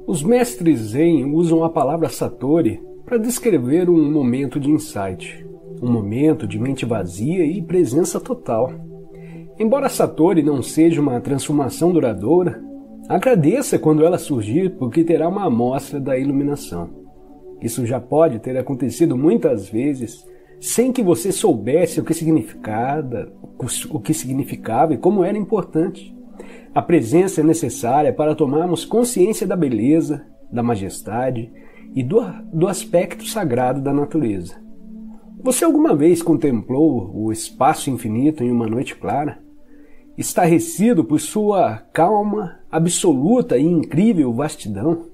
Os mestres Zen usam a palavra Satori para descrever um momento de insight, um momento de mente vazia e presença total. Embora Satori não seja uma transformação duradoura, agradeça quando ela surgir, porque terá uma amostra da iluminação. Isso já pode ter acontecido muitas vezes, sem que você soubesse o que significava e como era importante. A presença é necessária para tomarmos consciência da beleza, da majestade e do aspecto sagrado da natureza. Você alguma vez contemplou o espaço infinito em uma noite clara? Estarrecido por sua calma, absoluta e incrível vastidão?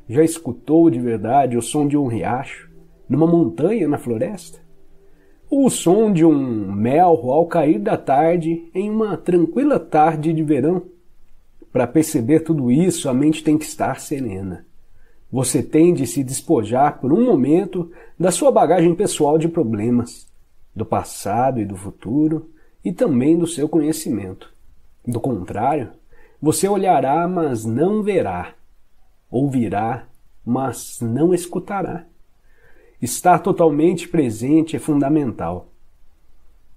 Já escutou de verdade o som de um riacho, numa montanha na floresta? Ou o som de um melro ao cair da tarde em uma tranquila tarde de verão? Para perceber tudo isso, a mente tem que estar serena. Você tem de se despojar por um momento da sua bagagem pessoal de problemas, do passado e do futuro, e também do seu conhecimento. Do contrário, você olhará, mas não verá. Ouvirá, mas não escutará. Estar totalmente presente é fundamental.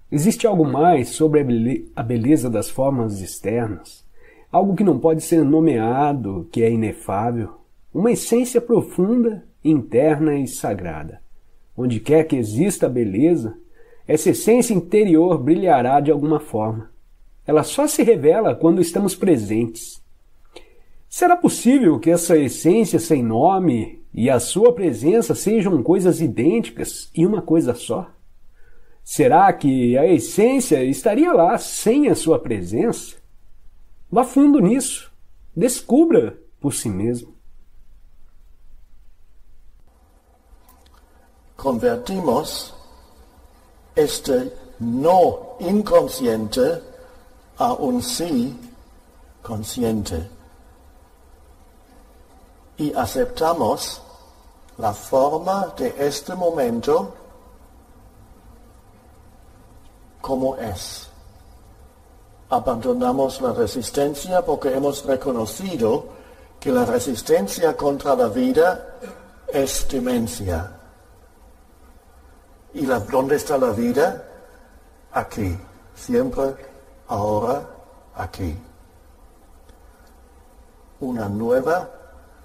Existe algo mais sobre a beleza das formas externas, algo que não pode ser nomeado, que é inefável, uma essência profunda, interna e sagrada. Onde quer que exista a beleza, essa essência interior brilhará de alguma forma. Ela só se revela quando estamos presentes. Será possível que essa essência sem nome e a sua presença sejam coisas idênticas e uma coisa só? Será que a essência estaria lá sem a sua presença? Vá fundo nisso. Descubra por si mesmo. Convertimos este no inconsciente a un sí consciente y aceptamos la forma de este momento como es. Abandonamos la resistencia porque hemos reconocido que la resistencia contra la vida es demencia. ¿Y dónde está la vida? Aquí, siempre, ahora, aquí. Una nueva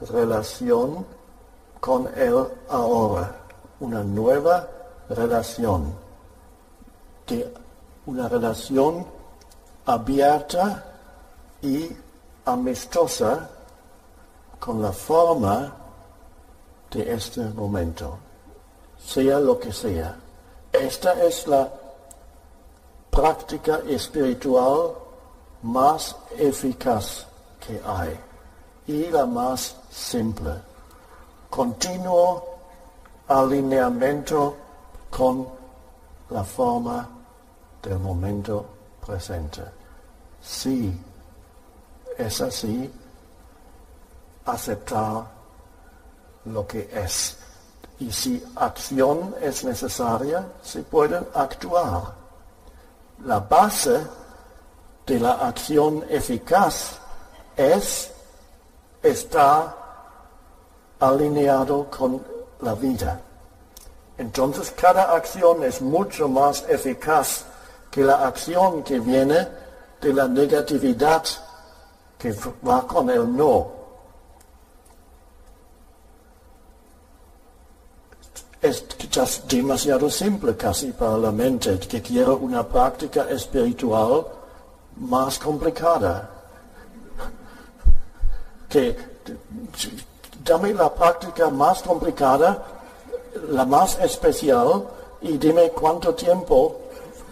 relación con el ahora, una nueva relación, una relación abierta y amistosa con la forma de este momento, sea lo que sea. Esta es la práctica espiritual más eficaz que hay y la más simple. Continuo alineamiento con la forma del momento presente. Si es así, aceptar lo que es. Y si acción es necesaria, se puede actuar. La base de la acción eficaz es estar alineado con la vida. Entonces cada acción es mucho más eficaz que la acción que viene de la negatividad que va con el no. Es quizás demasiado simple casi para la mente, que quiere una práctica espiritual más complicada. Que dame la práctica más complicada, la más especial, y dime cuánto tiempo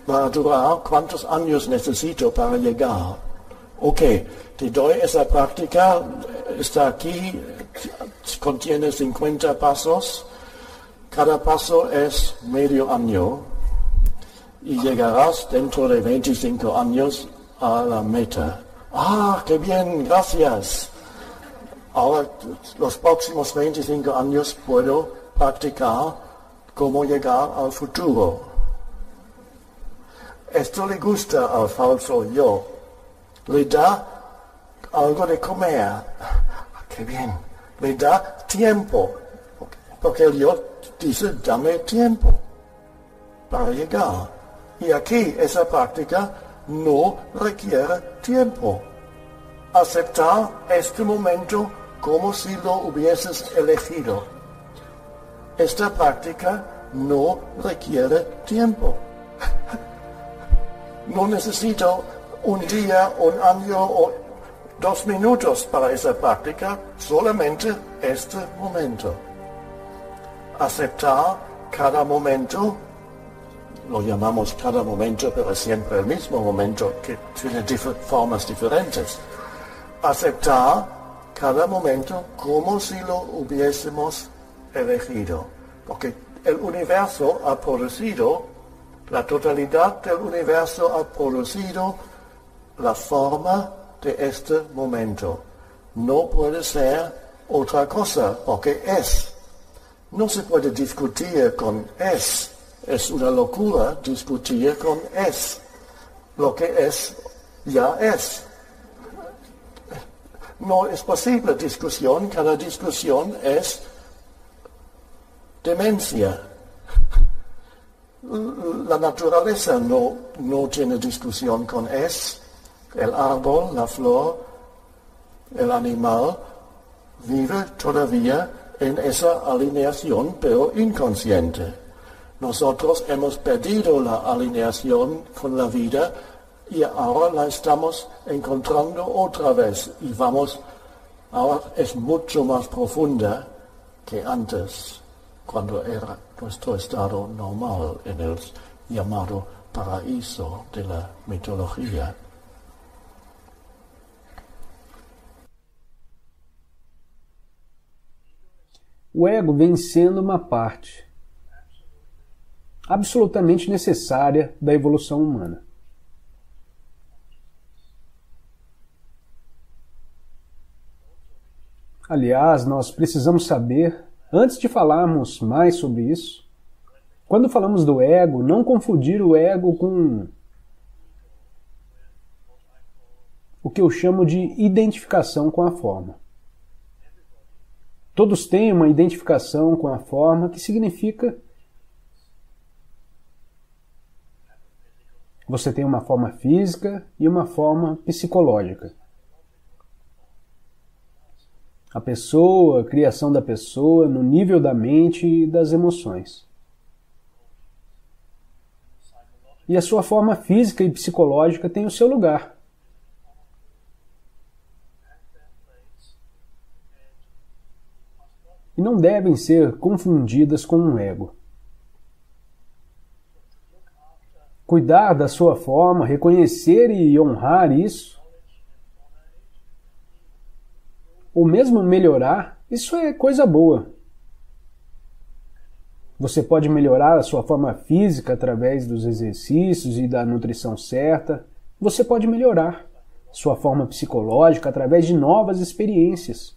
va a durar, cuántos años necesito para llegar. Ok, te doy esa práctica, está aquí, contiene 50 pasos. Cada paso es medio año y llegarás dentro de 25 años a la meta. ¡Ah, qué bien! Gracias. Ahora, los próximos 25 años puedo practicar cómo llegar al futuro. Esto le gusta al falso yo. Le da algo de comer. ¡Qué bien! me dá tempo. Porque Dios dice, dame tiempo para llegar. Y aquí esa práctica no requiere tiempo. Aceptar este momento como si lo hubieses elegido. Esta práctica no requiere tiempo. No necesito un día, un año o 2 minutos para esa práctica, solamente este momento. Aceptar cada momento, lo llamamos cada momento, pero es siempre el mismo momento que tiene formas diferentes. Aceptar cada momento como si lo hubiésemos elegido, porque el universo ha producido, la totalidad del universo ha producido la forma de este momento. No puede ser otra cosa, porque es. No se puede discutir con es. Es una locura discutir con es. Lo que es, ya es. No es posible discusión, cada discusión es demencia. La naturaleza no tiene discusión con es. El árbol, la flor, el animal vive todavía en esa alineación, pero inconsciente. Nosotros hemos perdido la alineación con la vida y ahora la estamos encontrando otra vez y ahora es mucho más profunda que antes, cuando era nuestro estado normal en el llamado paraíso de la mitología. O ego vem sendo uma parte absolutamente necessária da evolução humana. Aliás, nós precisamos saber, antes de falarmos mais sobre isso, quando falamos do ego, não confundir o ego com o que eu chamo de identificação com a forma. Todos têm uma identificação com a forma que significa você tem uma forma física e uma forma psicológica. A pessoa, a criação da pessoa no nível da mente e das emoções. E a sua forma física e psicológica tem o seu lugar. E não devem ser confundidas com um ego. Cuidar da sua forma, reconhecer e honrar isso, ou mesmo melhorar, isso é coisa boa. Você pode melhorar a sua forma física através dos exercícios e da nutrição certa. Você pode melhorar sua forma psicológica através de novas experiências.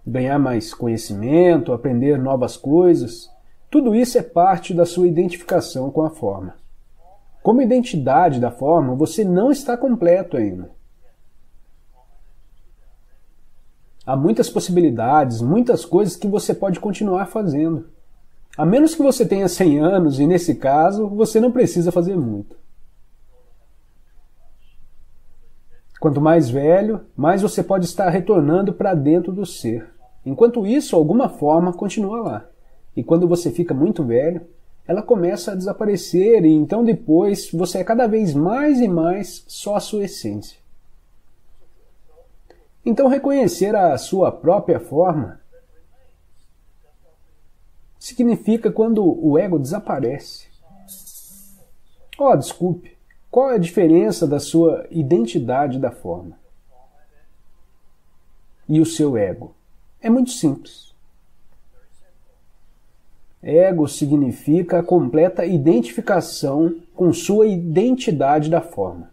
Ganhar mais conhecimento, aprender novas coisas, tudo isso é parte da sua identificação com a forma. Como identidade da forma, você não está completo ainda. Há muitas possibilidades, muitas coisas que você pode continuar fazendo. A menos que você tenha 100 anos, e nesse caso, você não precisa fazer muito. Quanto mais velho, mais você pode estar retornando para dentro do ser. Enquanto isso, alguma forma continua lá. E quando você fica muito velho, ela começa a desaparecer e então depois você é cada vez mais e mais só a sua essência. Então reconhecer a sua própria forma significa quando o ego desaparece. Oh, desculpe, qual é a diferença da sua identidade da forma e o seu ego? É muito simples. Ego significa a completa identificação com sua identidade da forma.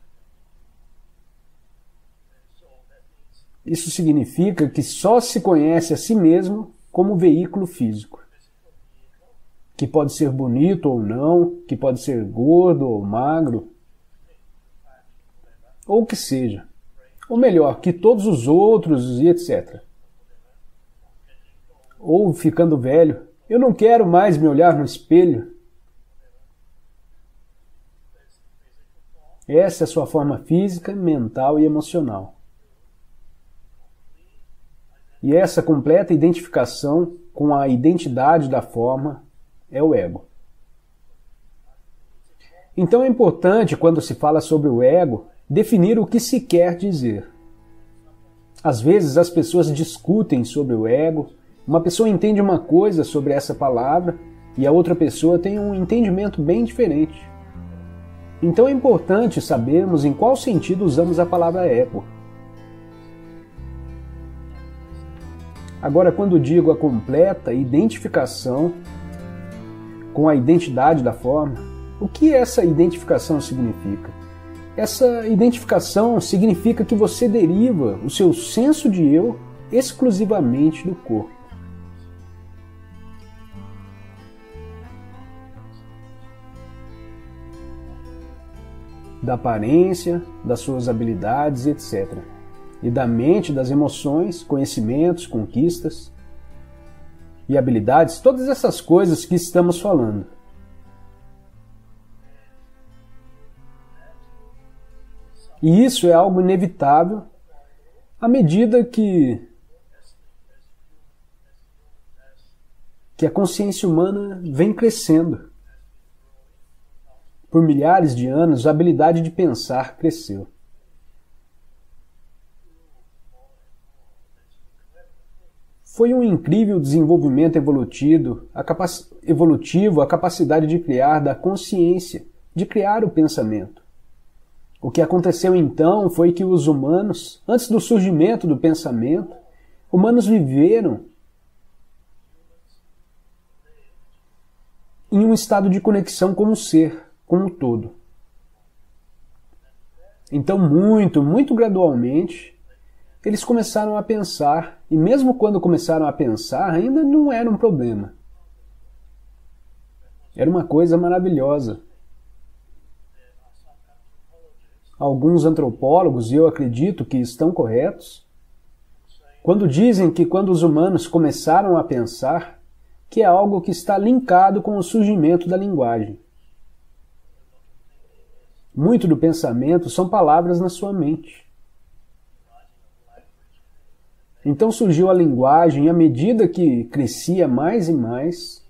Isso significa que só se conhece a si mesmo como veículo físico, que pode ser bonito ou não, que pode ser gordo ou magro, ou o que seja. Ou melhor, que todos os outros e etc. Ou ficando velho, eu não quero mais me olhar no espelho. Essa é a sua forma física, mental e emocional. E essa completa identificação com a identidade da forma é o ego. Então é importante, quando se fala sobre o ego, definir o que se quer dizer. Às vezes as pessoas discutem sobre o ego, uma pessoa entende uma coisa sobre essa palavra e a outra pessoa tem um entendimento bem diferente. Então é importante sabermos em qual sentido usamos a palavra ego. Agora, quando digo a completa identificação com a identidade da forma, o que essa identificação significa? Essa identificação significa que você deriva o seu senso de eu exclusivamente do corpo. Da aparência, das suas habilidades, etc. E da mente, das emoções, conhecimentos, conquistas e habilidades, todas essas coisas que estamos falando. E isso é algo inevitável à medida que a consciência humana vem crescendo. Por milhares de anos, a habilidade de pensar cresceu. Foi um incrível desenvolvimento evolutivo, a capacidade de criar da consciência, de criar o pensamento. O que aconteceu então foi que os humanos, antes do surgimento do pensamento, humanos viveram em um estado de conexão com o ser, com o todo. Então, muito gradualmente, eles começaram a pensar, e mesmo quando começaram a pensar, ainda não era um problema. Era uma coisa maravilhosa. Alguns antropólogos, e eu acredito que estão corretos, quando dizem que quando os humanos começaram a pensar, que é algo que está linkado com o surgimento da linguagem. Muito do pensamento são palavras na sua mente. Então surgiu a linguagem, e à medida que crescia mais e mais,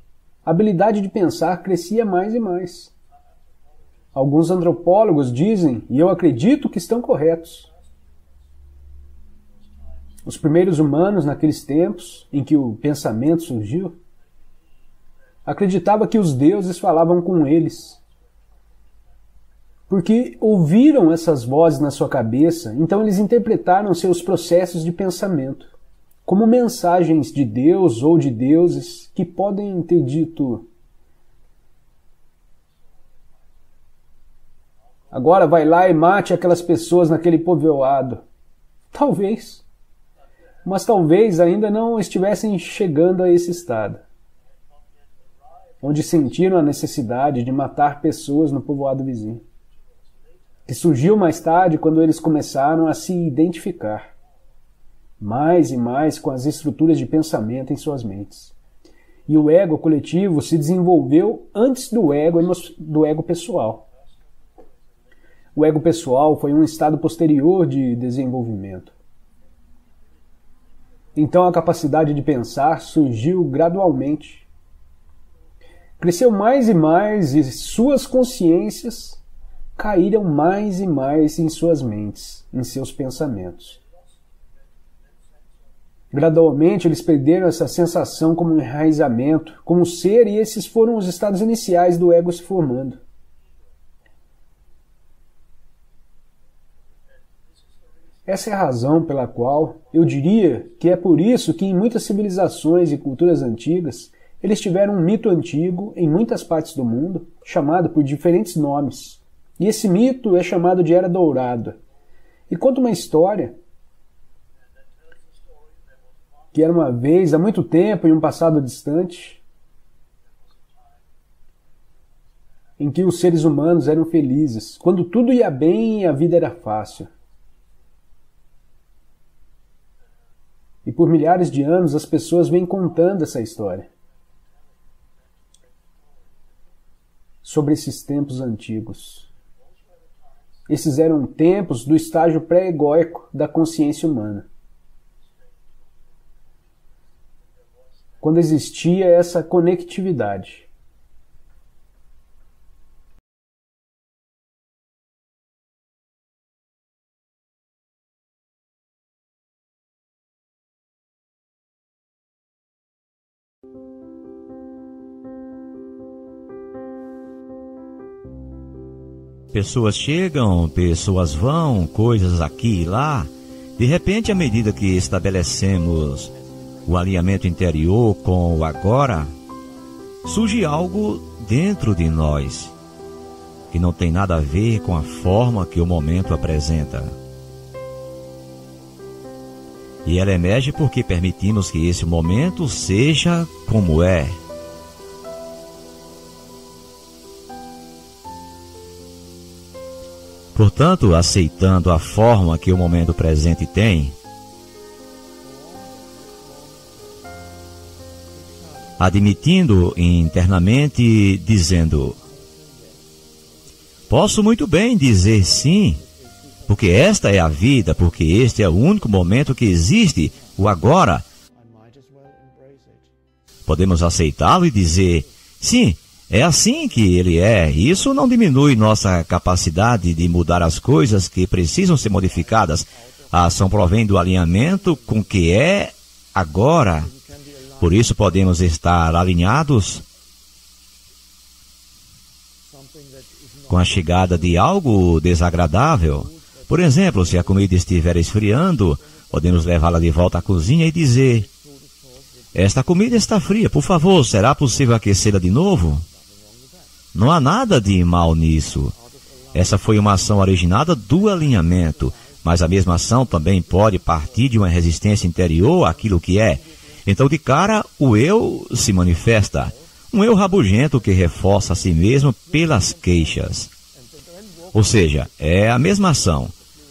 a habilidade de pensar crescia mais e mais. Alguns antropólogos dizem, e eu acredito que estão corretos, os primeiros humanos naqueles tempos em que o pensamento surgiu, acreditavam que os deuses falavam com eles, porque ouviram essas vozes na sua cabeça, então eles interpretaram seus processos de pensamento como mensagens de Deus ou de deuses que podem ter dito: agora vai lá e mate aquelas pessoas naquele povoado. Talvez. Mas talvez ainda não estivessem chegando a esse estado, onde sentiram a necessidade de matar pessoas no povoado vizinho, que surgiu mais tarde quando eles começaram a se identificar mais e mais com as estruturas de pensamento em suas mentes. E o ego coletivo se desenvolveu antes do ego pessoal. O ego pessoal foi um estado posterior de desenvolvimento. Então a capacidade de pensar surgiu gradualmente. Cresceu mais e mais e suas consciências caíram mais e mais em suas mentes, em seus pensamentos. Gradualmente eles perderam essa sensação como um enraizamento, como ser, e esses foram os estados iniciais do ego se formando. Essa é a razão pela qual eu diria que é por isso que em muitas civilizações e culturas antigas eles tiveram um mito antigo em muitas partes do mundo, chamado por diferentes nomes. E esse mito é chamado de Era Dourada. E conta uma história que era uma vez, há muito tempo, em um passado distante, em que os seres humanos eram felizes, quando tudo ia bem e a vida era fácil. por milhares de anos as pessoas vêm contando essa história sobre esses tempos antigos. Esses eram tempos do estágio pré-egóico da consciência humana, quando existia essa conectividade. Pessoas chegam, pessoas vão, coisas aqui e lá. De repente, à medida que estabelecemos o alinhamento interior com o agora, surge algo dentro de nós que não tem nada a ver com a forma que o momento apresenta. E ela emerge porque permitimos que esse momento seja como é. Portanto, aceitando a forma que o momento presente tem, admitindo internamente, dizendo: posso muito bem dizer sim, porque esta é a vida, porque este é o único momento que existe, o agora. Podemos aceitá-lo e dizer: sim, é assim que ele é. Isso não diminui nossa capacidade de mudar as coisas que precisam ser modificadas. A ação provém do alinhamento com o que é agora. Por isso podemos estar alinhados com a chegada de algo desagradável. Por exemplo, se a comida estiver esfriando, podemos levá-la de volta à cozinha e dizer: esta comida está fria, por favor, será possível aquecê-la de novo? Não há nada de mal nisso. Essa foi uma ação originada do alinhamento, mas a mesma ação também pode partir de uma resistência interior àquilo que é. Então, de cara, o eu se manifesta. Um eu rabugento que reforça a si mesmo pelas queixas. Ou seja, é a mesma ação,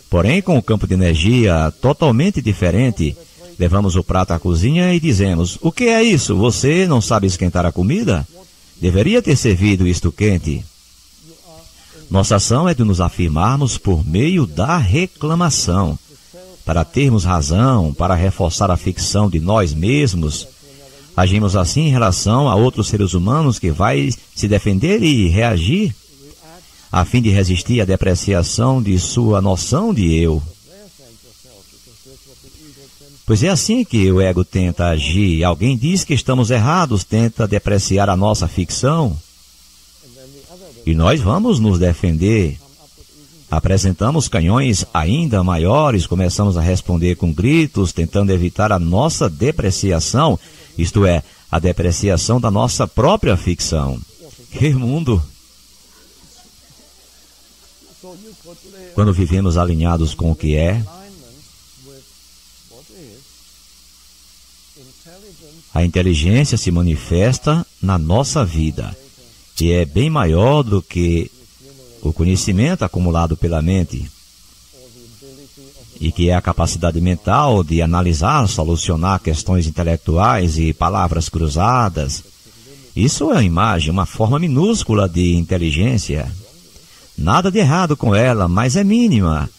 porém com um campo de energia totalmente diferente. Levamos o prato à cozinha e dizemos: o que é isso? Você não sabe esquentar a comida? Deveria ter servido isto quente. Nossa ação é de nos afirmarmos por meio da reclamação, para termos razão, para reforçar a ficção de nós mesmos. Agimos assim em relação a outros seres humanos que vai se defender e reagir, a fim de resistir à depreciação de sua noção de eu. Pois é assim que o ego tenta agir. Alguém diz que estamos errados, tenta depreciar a nossa ficção. E nós vamos nos defender. Apresentamos canhões ainda maiores, começamos a responder com gritos, tentando evitar a nossa depreciação, isto é, a depreciação da nossa própria ficção. Que mundo! Quando vivemos alinhados com o que é, a inteligência se manifesta na nossa vida, e é bem maior do que o conhecimento acumulado pela mente, e que é a capacidade mental de analisar, solucionar questões intelectuais e palavras cruzadas. Isso é uma imagem, uma forma minúscula de inteligência. Nada de errado com ela, mas é mínima.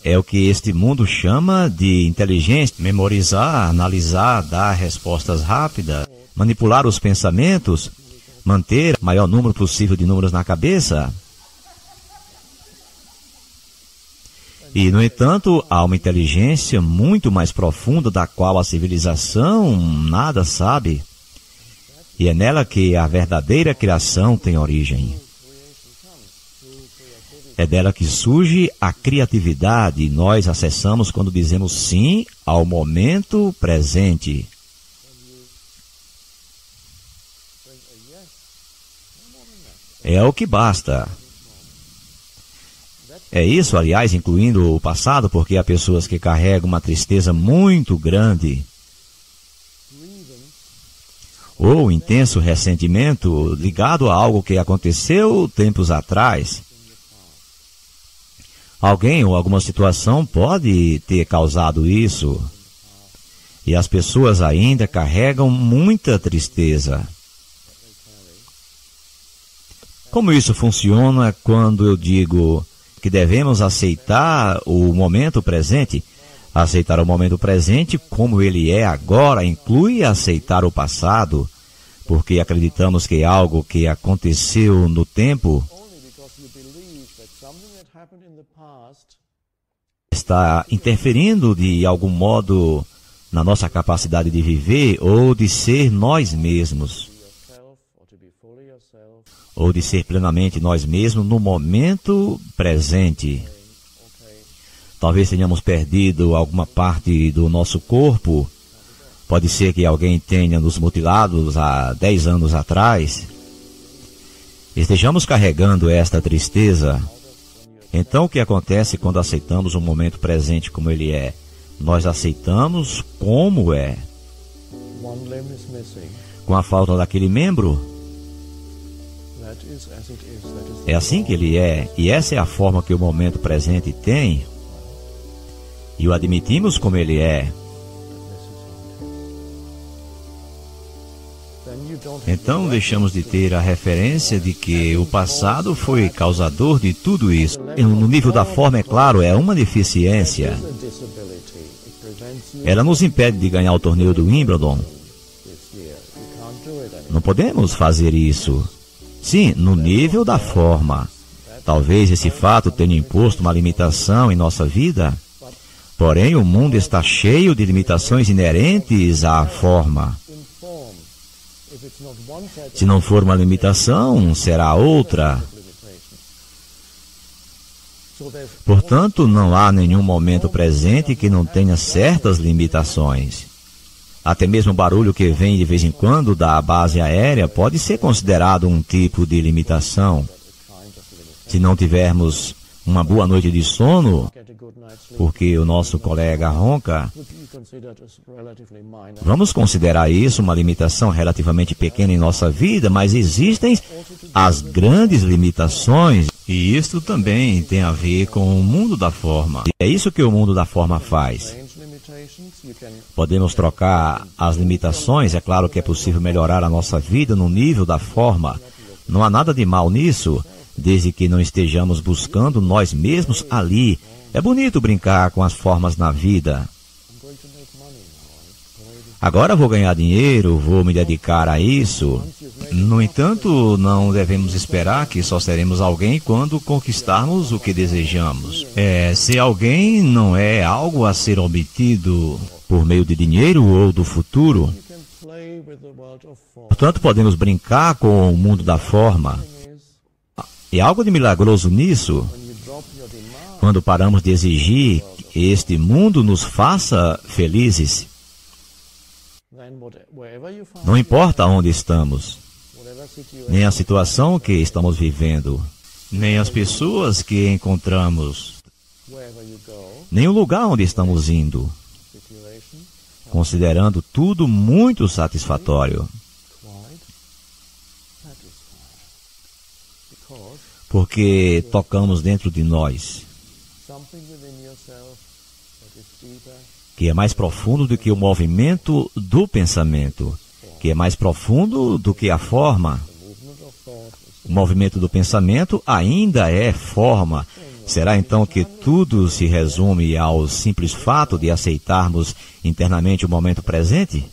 É o que este mundo chama de inteligência. Memorizar, analisar, dar respostas rápidas, manipular os pensamentos, manter o maior número possível de números na cabeça. E, no entanto, há uma inteligência muito mais profunda da qual a civilização nada sabe. E é nela que a verdadeira criação tem origem. É dela que surge a criatividade e nós acessamos quando dizemos sim ao momento presente. É o que basta. É isso, aliás, incluindo o passado, porque há pessoas que carregam uma tristeza muito grande ou intenso ressentimento ligado a algo que aconteceu tempos atrás. Alguém ou alguma situação pode ter causado isso. E as pessoas ainda carregam muita tristeza. Como isso funciona quando eu digo que devemos aceitar o momento presente? Aceitar o momento presente como ele é agora inclui aceitar o passado, porque acreditamos que algo que aconteceu no tempo está interferindo de algum modo na nossa capacidade de viver ou de ser nós mesmos, ou de ser plenamente nós mesmos no momento presente. Talvez tenhamos perdido alguma parte do nosso corpo. Pode ser que alguém tenha nos mutilado há 10 anos atrás. Estejamos carregando esta tristeza. Então, o que acontece quando aceitamos o momento presente como ele é? Nós aceitamos como é. Com a falta daquele membro, é assim que ele é. E essa é a forma que o momento presente tem. E o admitimos como ele é. Então deixamos de ter a referência de que o passado foi causador de tudo isso. No nível da forma, é claro, é uma deficiência. Ela nos impede de ganhar o torneio do Wimbledon. Não podemos fazer isso. Sim, no nível da forma. Talvez esse fato tenha imposto uma limitação em nossa vida. Porém, o mundo está cheio de limitações inerentes à forma. Se não for uma limitação, será outra. Portanto, não há nenhum momento presente que não tenha certas limitações. Até mesmo o barulho que vem de vez em quando da base aérea pode ser considerado um tipo de limitação. Se não tivermos uma boa noite de sono, porque o nosso colega ronca, vamos considerar isso uma limitação relativamente pequena em nossa vida, mas existem as grandes limitações, e isso também tem a ver com o mundo da forma. E é isso que o mundo da forma faz. Podemos trocar as limitações, é claro que é possível melhorar a nossa vida no nível da forma. Não há nada de mal nisso, desde que não estejamos buscando nós mesmos ali. É bonito brincar com as formas na vida. Agora vou ganhar dinheiro, vou me dedicar a isso. No entanto, não devemos esperar que só seremos alguém quando conquistarmos o que desejamos. Ser alguém não é algo a ser obtido por meio de dinheiro ou do futuro. Portanto, podemos brincar com o mundo da forma. E algo de milagroso nisso, quando paramos de exigir que este mundo nos faça felizes. Não importa onde estamos, nem a situação que estamos vivendo, nem as pessoas que encontramos, nem o lugar onde estamos indo, considerando tudo muito satisfatório. Porque tocamos dentro de nós, que é mais profundo do que o movimento do pensamento, que é mais profundo do que a forma. O movimento do pensamento ainda é forma. Será então que tudo se resume ao simples fato de aceitarmos internamente o momento presente?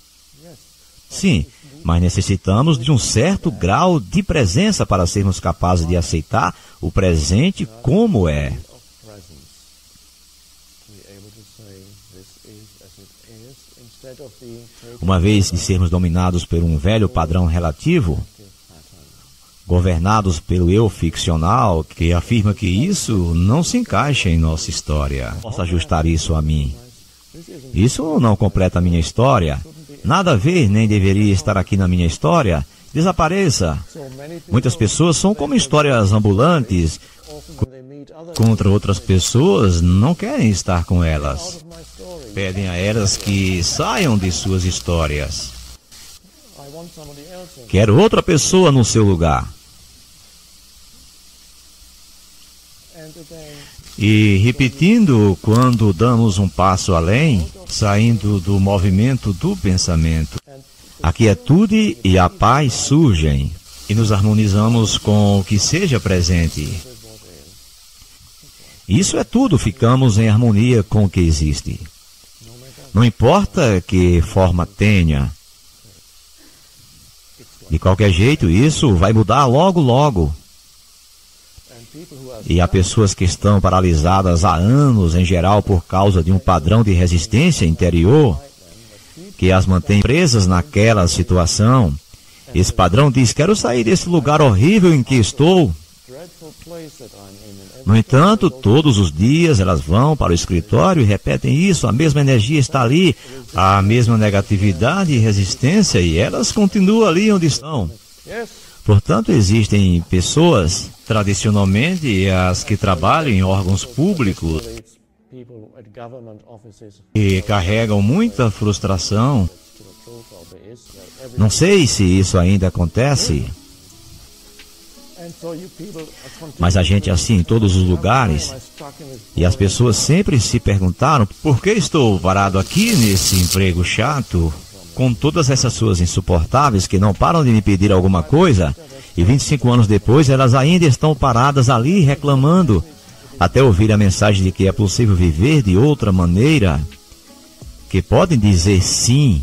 Sim, mas necessitamos de um certo grau de presença para sermos capazes de aceitar o presente como é. Uma vez de sermos dominados por um velho padrão relativo, governados pelo eu ficcional, que afirma que isso não se encaixa em nossa história. Posso ajustar isso a mim. Isso não completa a minha história. Nada a ver, nem deveria estar aqui na minha história. Desapareça. Muitas pessoas são como histórias ambulantes. Contra outras pessoas, não querem estar com elas. Pedem a elas que saiam de suas histórias. Quero outra pessoa no seu lugar. E repetindo, quando damos um passo além, saindo do movimento do pensamento, a quietude e a paz surgem e nos harmonizamos com o que seja presente. Isso é tudo, ficamos em harmonia com o que existe. Não importa que forma tenha. De qualquer jeito, isso vai mudar logo, logo. E há pessoas que estão paralisadas há anos, em geral, por causa de um padrão de resistência interior que as mantém presas naquela situação. Esse padrão diz: quero sair desse lugar horrível em que estou. No entanto, todos os dias elas vão para o escritório e repetem isso, a mesma energia está ali, a mesma negatividade e resistência, e elas continuam ali onde estão. Portanto, existem pessoas, tradicionalmente as que trabalham em órgãos públicos, que carregam muita frustração. Não sei se isso ainda acontece, mas a gente é assim em todos os lugares, e as pessoas sempre se perguntaram: por que estou parado aqui nesse emprego chato, com todas essas pessoas insuportáveis que não param de me pedir alguma coisa, e 25 anos depois elas ainda estão paradas ali reclamando, até ouvir a mensagem de que é possível viver de outra maneira, que podem dizer sim.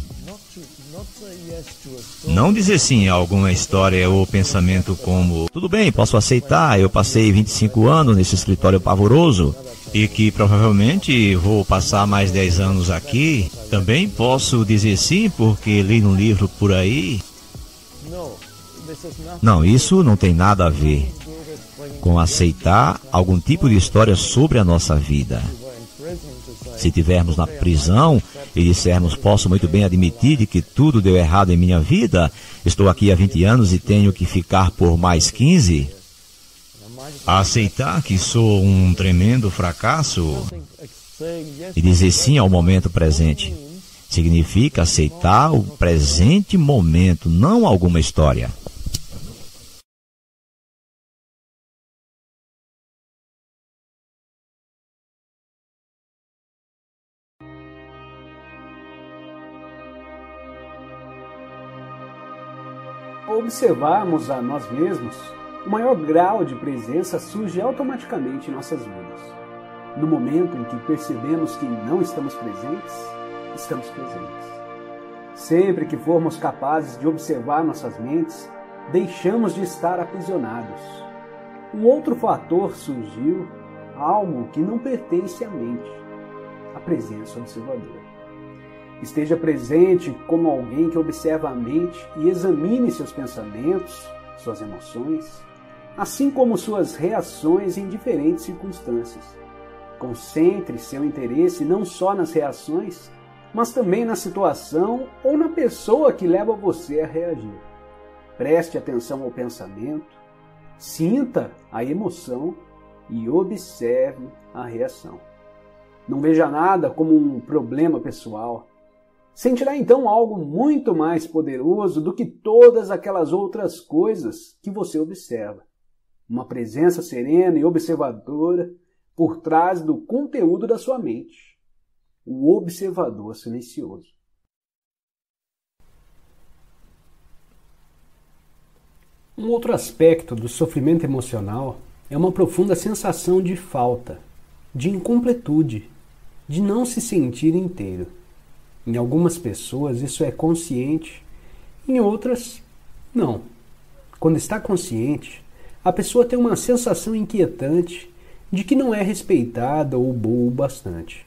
Não dizer sim a alguma história ou pensamento como: tudo bem, posso aceitar, eu passei 25 anos nesse escritório pavoroso e que provavelmente vou passar mais 10 anos aqui. Também posso dizer sim porque li num livro por aí. Não, isso não tem nada a ver com aceitar algum tipo de história sobre a nossa vida. Se estivermos na prisão e dissermos: posso muito bem admitir de que tudo deu errado em minha vida, estou aqui há 20 anos e tenho que ficar por mais 15, aceitar que sou um tremendo fracasso e dizer sim ao momento presente significa aceitar o presente momento, não alguma história. Ao observarmos a nós mesmos, o maior grau de presença surge automaticamente em nossas vidas. No momento em que percebemos que não estamos presentes, estamos presentes. Sempre que formos capazes de observar nossas mentes, deixamos de estar aprisionados. Um outro fator surgiu, algo que não pertence à mente: a presença observadora. Esteja presente como alguém que observa a mente e examine seus pensamentos, suas emoções, assim como suas reações em diferentes circunstâncias. Concentre seu interesse não só nas reações, mas também na situação ou na pessoa que leva você a reagir. Preste atenção ao pensamento, sinta a emoção e observe a reação. Não veja nada como um problema pessoal. Sentirá então algo muito mais poderoso do que todas aquelas outras coisas que você observa. Uma presença serena e observadora por trás do conteúdo da sua mente. O observador silencioso. Um outro aspecto do sofrimento emocional é uma profunda sensação de falta, de incompletude, de não se sentir inteiro. Em algumas pessoas isso é consciente, em outras, não. Quando está consciente, a pessoa tem uma sensação inquietante de que não é respeitada ou boa o bastante.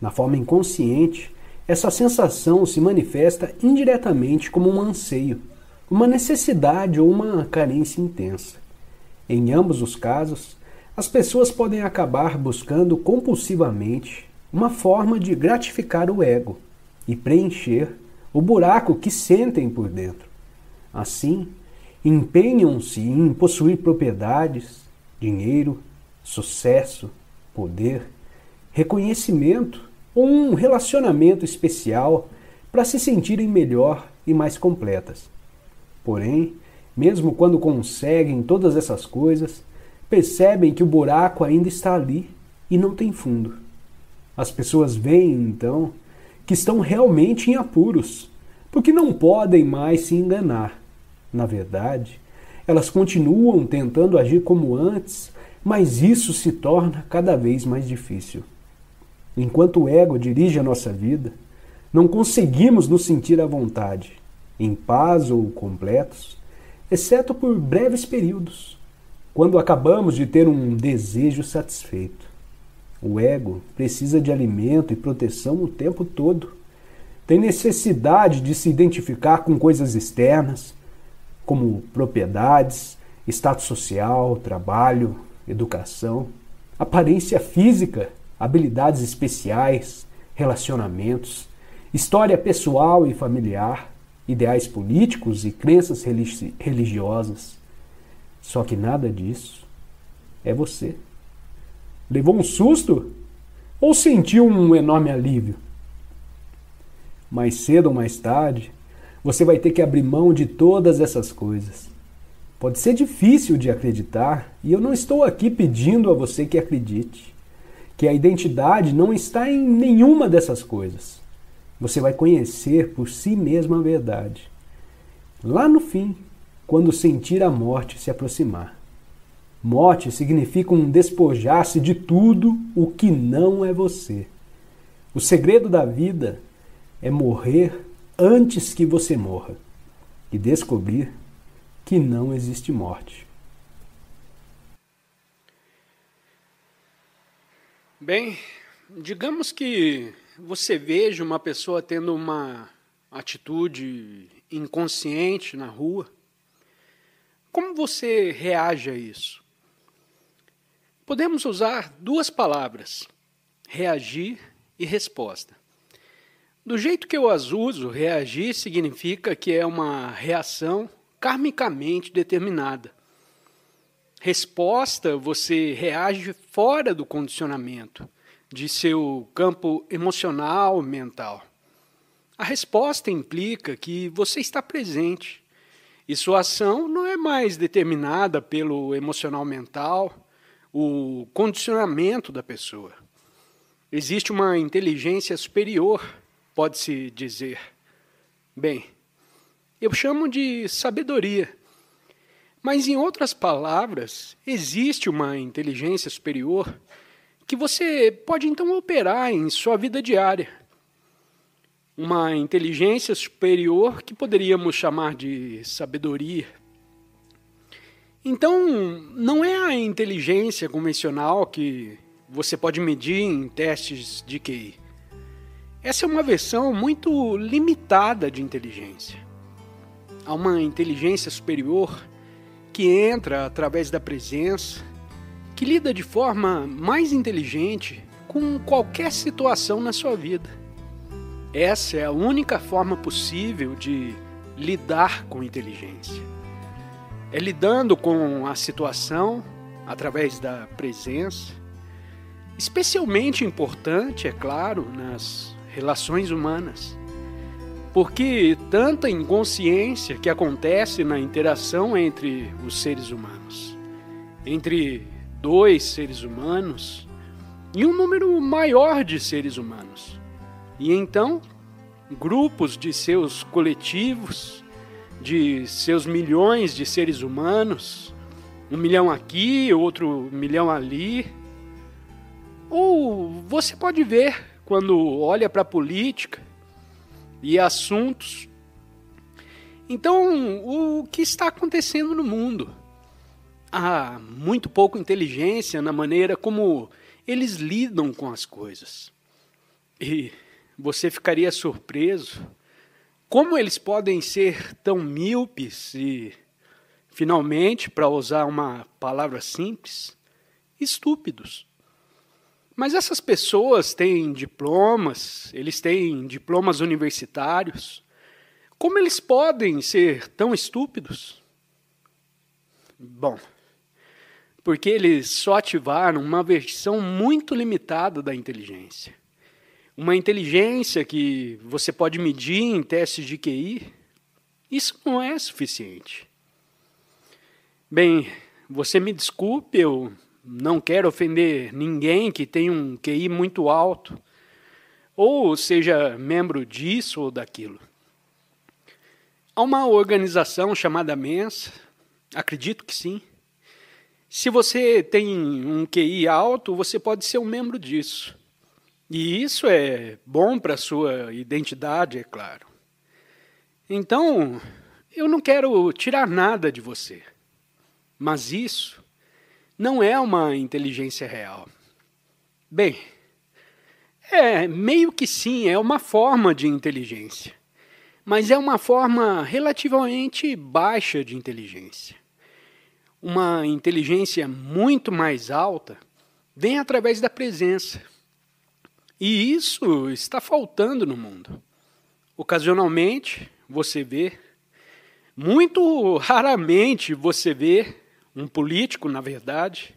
Na forma inconsciente, essa sensação se manifesta indiretamente como um anseio, uma necessidade ou uma carência intensa. Em ambos os casos, as pessoas podem acabar buscando compulsivamente uma forma de gratificar o ego e preencher o buraco que sentem por dentro. Assim, empenham-se em possuir propriedades, dinheiro, sucesso, poder, reconhecimento ou um relacionamento especial para se sentirem melhor e mais completas. Porém, mesmo quando conseguem todas essas coisas, percebem que o buraco ainda está ali e não tem fundo. As pessoas veem, então, que estão realmente em apuros, porque não podem mais se enganar. Na verdade, elas continuam tentando agir como antes, mas isso se torna cada vez mais difícil. Enquanto o ego dirige a nossa vida, não conseguimos nos sentir à vontade, em paz ou completos, exceto por breves períodos, quando acabamos de ter um desejo satisfeito. O ego precisa de alimento e proteção o tempo todo. Tem necessidade de se identificar com coisas externas, como propriedades, status social, trabalho, educação, aparência física, habilidades especiais, relacionamentos, história pessoal e familiar, ideais políticos e crenças religiosas. Só que nada disso é você. Levou um susto? Ou sentiu um enorme alívio? Mais cedo ou mais tarde, você vai ter que abrir mão de todas essas coisas. Pode ser difícil de acreditar, e eu não estou aqui pedindo a você que acredite, que a identidade não está em nenhuma dessas coisas. Você vai conhecer por si mesmo a verdade. Lá no fim, quando sentir a morte se aproximar. Morte significa um despojar-se de tudo o que não é você. O segredo da vida é morrer antes que você morra e descobrir que não existe morte. Bem, digamos que você veja uma pessoa tendo uma atitude inconsciente na rua. Como você reage a isso? Podemos usar duas palavras, reagir e resposta. Do jeito que eu as uso, reagir significa que é uma reação karmicamente determinada. Resposta, você reage fora do condicionamento de seu campo emocional, mental. A resposta implica que você está presente e sua ação não é mais determinada pelo emocional mental, o condicionamento da pessoa. Existe uma inteligência superior, pode-se dizer. Bem, eu chamo de sabedoria. Mas, em outras palavras, existe uma inteligência superior que você pode, então, operar em sua vida diária. Uma inteligência superior que poderíamos chamar de sabedoria. Então, não é a inteligência convencional que você pode medir em testes de QI. Essa é uma versão muito limitada de inteligência. Há uma inteligência superior que entra através da presença, que lida de forma mais inteligente com qualquer situação na sua vida. Essa é a única forma possível de lidar com inteligência. É lidando com a situação através da presença, especialmente importante, é claro, nas relações humanas. Porque tanta inconsciência que acontece na interação entre os seres humanos, entre dois seres humanos e um número maior de seres humanos. E então, grupos de seus coletivos, de seus milhões de seres humanos, 1 milhão aqui, outro 1 milhão ali. Ou você pode ver, quando olha para a política e assuntos, então, o que está acontecendo no mundo? Há muito pouca inteligência na maneira como eles lidam com as coisas. E você ficaria surpreso como eles podem ser tão míopes e, finalmente, para usar uma palavra simples, estúpidos. Mas essas pessoas têm diplomas, eles têm diplomas universitários. Como eles podem ser tão estúpidos? Bom, porque eles só ativaram uma versão muito limitada da inteligência. Uma inteligência que você pode medir em testes de QI, isso não é suficiente. Bem, você me desculpe, eu não quero ofender ninguém que tem um QI muito alto, ou seja membro disso ou daquilo. Há uma organização chamada Mensa, acredito que sim. Se você tem um QI alto, você pode ser um membro disso. E isso é bom para a sua identidade, é claro. Então, eu não quero tirar nada de você. Mas isso não é uma inteligência real. Bem, meio que sim, é uma forma de inteligência. Mas é uma forma relativamente baixa de inteligência. Uma inteligência muito mais alta vem através da presença. E isso está faltando no mundo. Ocasionalmente, você vê, muito raramente você vê um político, na verdade.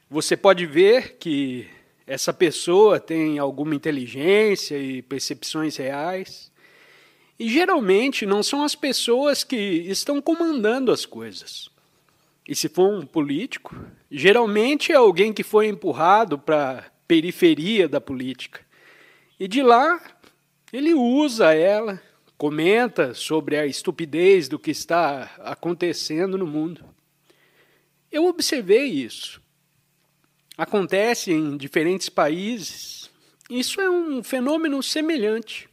Você pode ver que essa pessoa tem alguma inteligência e percepções reais. E geralmente não são as pessoas que estão comandando as coisas. E se for um político, geralmente é alguém que foi empurrado para a periferia da política. E de lá, ele usa ela, comenta sobre a estupidez do que está acontecendo no mundo. Eu observei isso. Acontece em diferentes países. Isso é um fenômeno semelhante.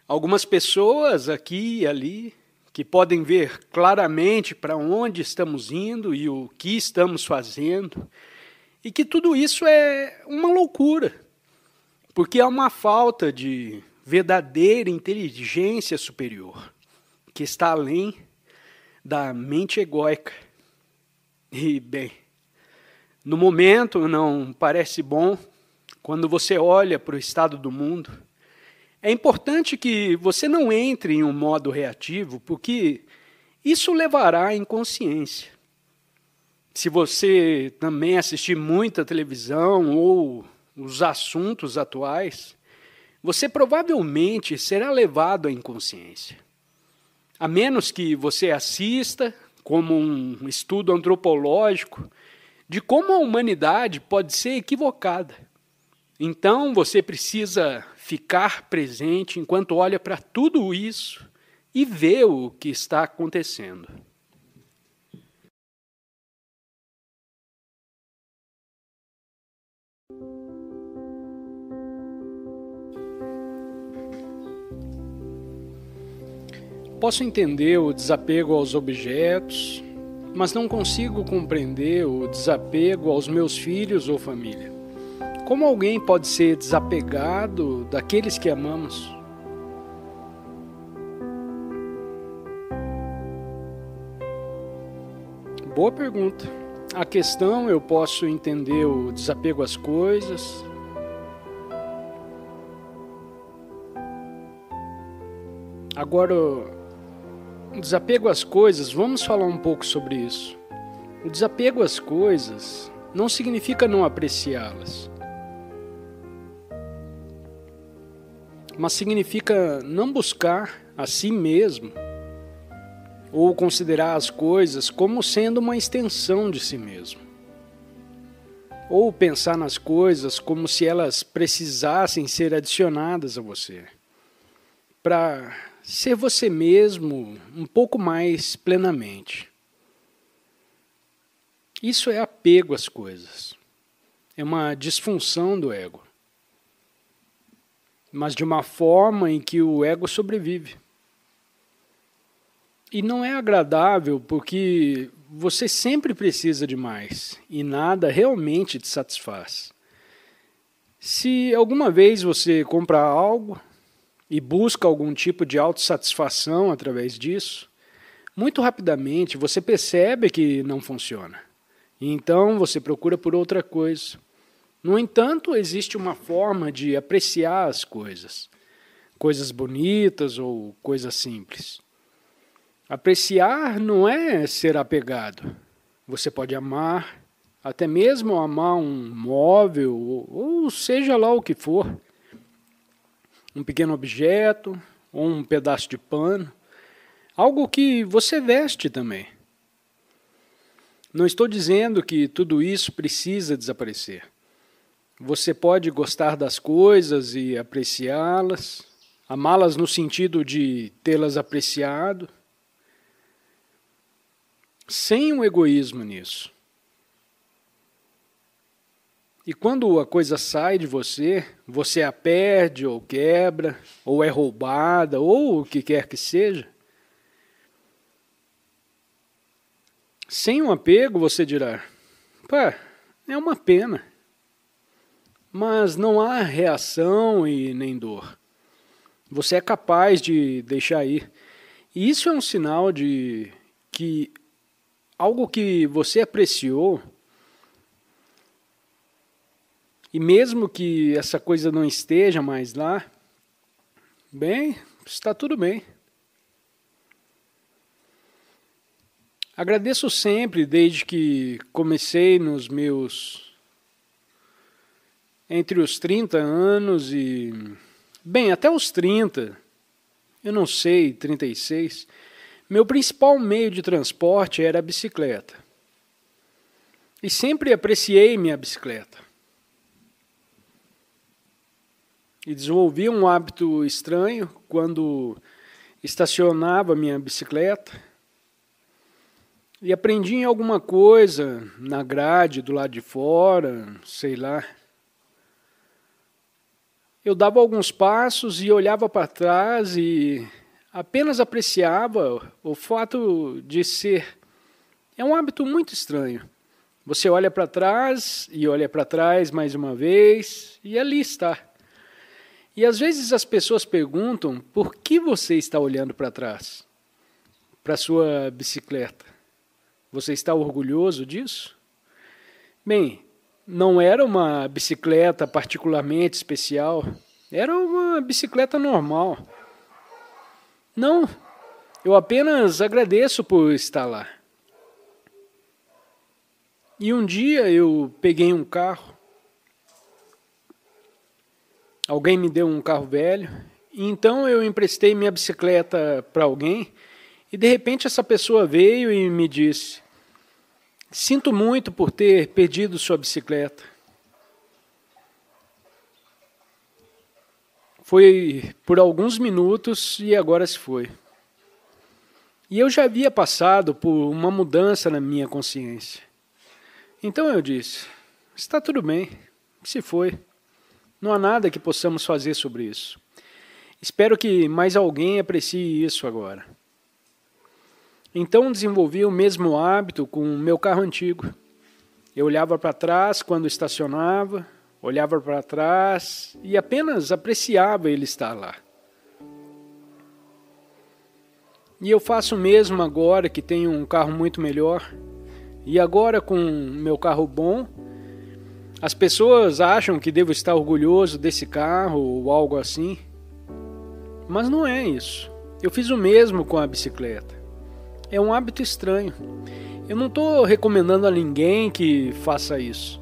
Algumas pessoas aqui e ali que podem ver claramente para onde estamos indo e o que estamos fazendo, e que tudo isso é uma loucura, porque há uma falta de verdadeira inteligência superior, que está além da mente egóica. E, bem, no momento não parece bom, quando você olha para o estado do mundo. É importante que você não entre em um modo reativo, porque isso levará à inconsciência. Se você também assistir muita televisão ou os assuntos atuais, você provavelmente será levado à inconsciência. A menos que você assista, como um estudo antropológico, de como a humanidade pode ser equivocada. Então você precisa ficar presente enquanto olha para tudo isso e vê o que está acontecendo. Posso entender o desapego aos objetos, mas não consigo compreender o desapego aos meus filhos ou família. Como alguém pode ser desapegado daqueles que amamos? Boa pergunta. A questão, eu posso entender o desapego às coisas. Agora, o desapego às coisas, vamos falar um pouco sobre isso. O desapego às coisas não significa não apreciá-las, mas significa não buscar a si mesmo ou considerar as coisas como sendo uma extensão de si mesmo, ou pensar nas coisas como se elas precisassem ser adicionadas a você, para ser você mesmo um pouco mais plenamente. Isso é apego às coisas, é uma disfunção do ego, mas de uma forma em que o ego sobrevive. E não é agradável porque você sempre precisa de mais e nada realmente te satisfaz. Se alguma vez você compra algo e busca algum tipo de autossatisfação através disso, muito rapidamente você percebe que não funciona. E então você procura por outra coisa. No entanto, existe uma forma de apreciar as coisas bonitas ou coisas simples. Apreciar não é ser apegado. Você pode amar, até mesmo amar um móvel, ou seja lá o que for. Um pequeno objeto, ou um pedaço de pano. Algo que você veste também. Não estou dizendo que tudo isso precisa desaparecer. Você pode gostar das coisas e apreciá-las, amá-las no sentido de tê-las apreciado, sem um egoísmo nisso. E quando a coisa sai de você, você a perde ou quebra, ou é roubada, ou o que quer que seja, sem um apego você dirá, pá, é uma pena. Mas não há reação e nem dor. Você é capaz de deixar ir. E isso é um sinal de que algo que você apreciou, e mesmo que essa coisa não esteja mais lá, bem, está tudo bem. Agradeço sempre, desde que comecei nos meus... entre os 30 anos e... bem, até os 30, eu não sei, 36, meu principal meio de transporte era a bicicleta. E sempre apreciei minha bicicleta. E desenvolvi um hábito estranho quando estacionava minha bicicleta e aprendi em alguma coisa na grade do lado de fora, sei lá. Eu dava alguns passos e olhava para trás e apenas apreciava o fato de ser. É um hábito muito estranho. Você olha para trás e olha para trás mais uma vez e ali está. E às vezes as pessoas perguntam por que você está olhando para trás, para sua bicicleta. Você está orgulhoso disso? Bem, não era uma bicicleta particularmente especial, era uma bicicleta normal. Não, eu apenas agradeço por estar lá. E um dia eu peguei um carro, alguém me deu um carro velho, e então eu emprestei minha bicicleta para alguém, e de repente essa pessoa veio e me disse, sinto muito por ter perdido sua bicicleta. Foi por alguns minutos e agora se foi. E eu já havia passado por uma mudança na minha consciência. Então eu disse, está tudo bem, se foi. Não há nada que possamos fazer sobre isso. Espero que mais alguém aprecie isso agora. Então desenvolvi o mesmo hábito com o meu carro antigo. Eu olhava para trás quando estacionava, olhava para trás e apenas apreciava ele estar lá. E eu faço o mesmo agora que tenho um carro muito melhor. E agora com meu carro bom, as pessoas acham que devo estar orgulhoso desse carro ou algo assim. Mas não é isso. Eu fiz o mesmo com a bicicleta. É um hábito estranho. Eu não estou recomendando a ninguém que faça isso.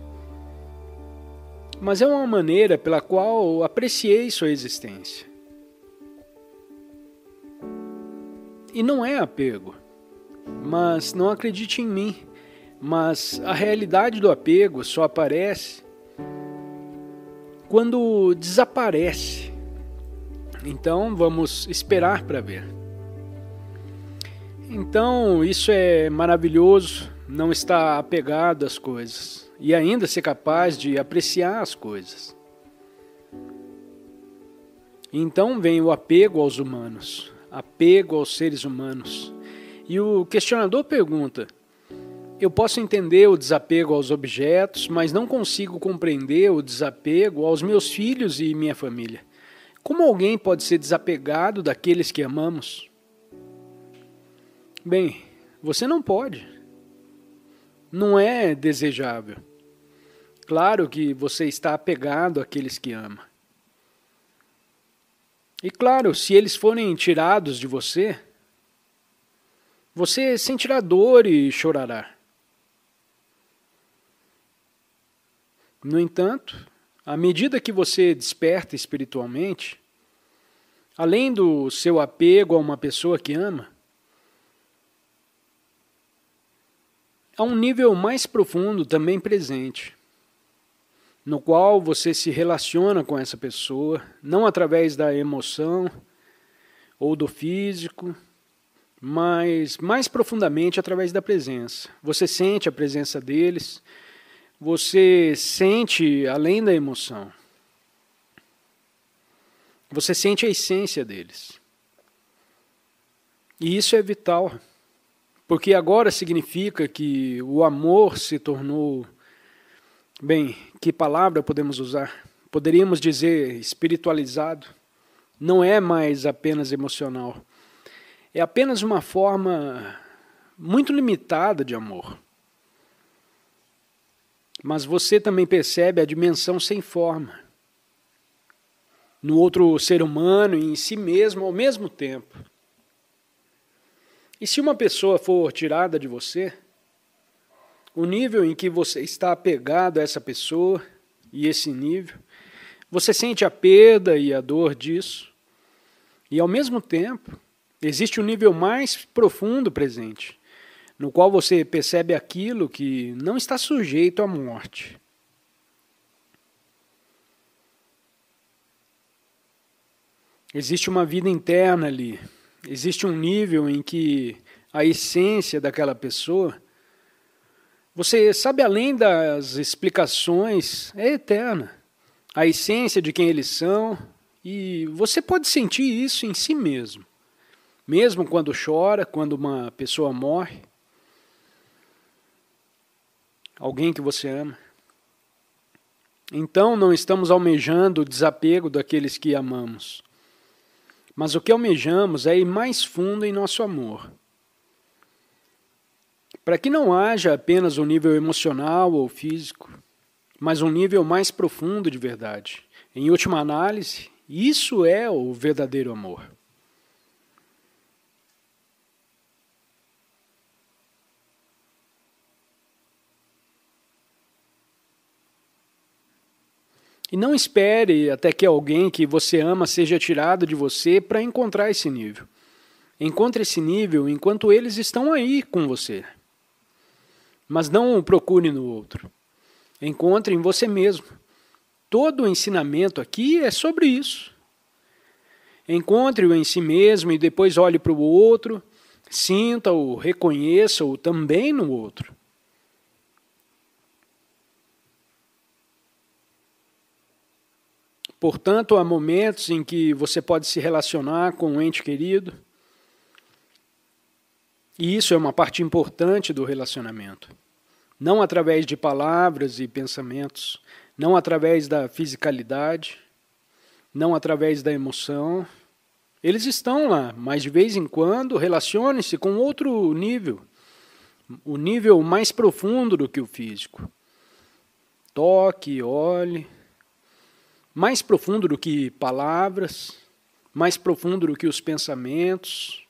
Mas é uma maneira pela qual apreciei sua existência. E não é apego. Mas não acredite em mim. Mas a realidade do apego só aparece quando desaparece. Então vamos esperar para ver. Então, isso é maravilhoso, não estar apegado às coisas e ainda ser capaz de apreciar as coisas. Então vem o apego aos humanos, apego aos seres humanos. E o questionador pergunta, eu posso entender o desapego aos objetos, mas não consigo compreender o desapego aos meus filhos e minha família. Como alguém pode ser desapegado daqueles que amamos? Bem, você não pode. Não é desejável. Claro que você está apegado àqueles que ama. E claro, se eles forem tirados de você, você sentirá dor e chorará. No entanto, à medida que você desperta espiritualmente, além do seu apego a uma pessoa que ama, há um nível mais profundo também presente, no qual você se relaciona com essa pessoa, não através da emoção ou do físico, mas mais profundamente através da presença. Você sente a presença deles, você sente além da emoção. Você sente a essência deles. E isso é vital, porque agora significa que o amor se tornou, bem, que palavra podemos usar? Poderíamos dizer espiritualizado. Não é mais apenas emocional. É apenas uma forma muito limitada de amor. Mas você também percebe a dimensão sem forma no outro ser humano e em si mesmo ao mesmo tempo. E se uma pessoa for tirada de você, o nível em que você está apegado a essa pessoa e esse nível, você sente a perda e a dor disso. E ao mesmo tempo, existe um nível mais profundo presente, no qual você percebe aquilo que não está sujeito à morte. Existe uma vida interna ali, existe um nível em que a essência daquela pessoa, você sabe além das explicações, é eterna. A essência de quem eles são, e você pode sentir isso em si mesmo. Mesmo quando chora, quando uma pessoa morre, alguém que você ama. Então não estamos almejando o desapego daqueles que amamos. Mas o que almejamos é ir mais fundo em nosso amor. Para que não haja apenas um nível emocional ou físico, mas um nível mais profundo de verdade. Em última análise, isso é o verdadeiro amor. E não espere até que alguém que você ama seja tirado de você para encontrar esse nível. Encontre esse nível enquanto eles estão aí com você. Mas não o procure no outro. Encontre em você mesmo. Todo o ensinamento aqui é sobre isso. Encontre-o em si mesmo e depois olhe para o outro, sinta-o, reconheça-o também no outro. Portanto, há momentos em que você pode se relacionar com um ente querido, e isso é uma parte importante do relacionamento. Não através de palavras e pensamentos, não através da fisicalidade, não através da emoção. Eles estão lá, mas de vez em quando relacione-se com outro nível, o nível mais profundo do que o físico. Toque, olhe. Mais profundo do que palavras, mais profundo do que os pensamentos,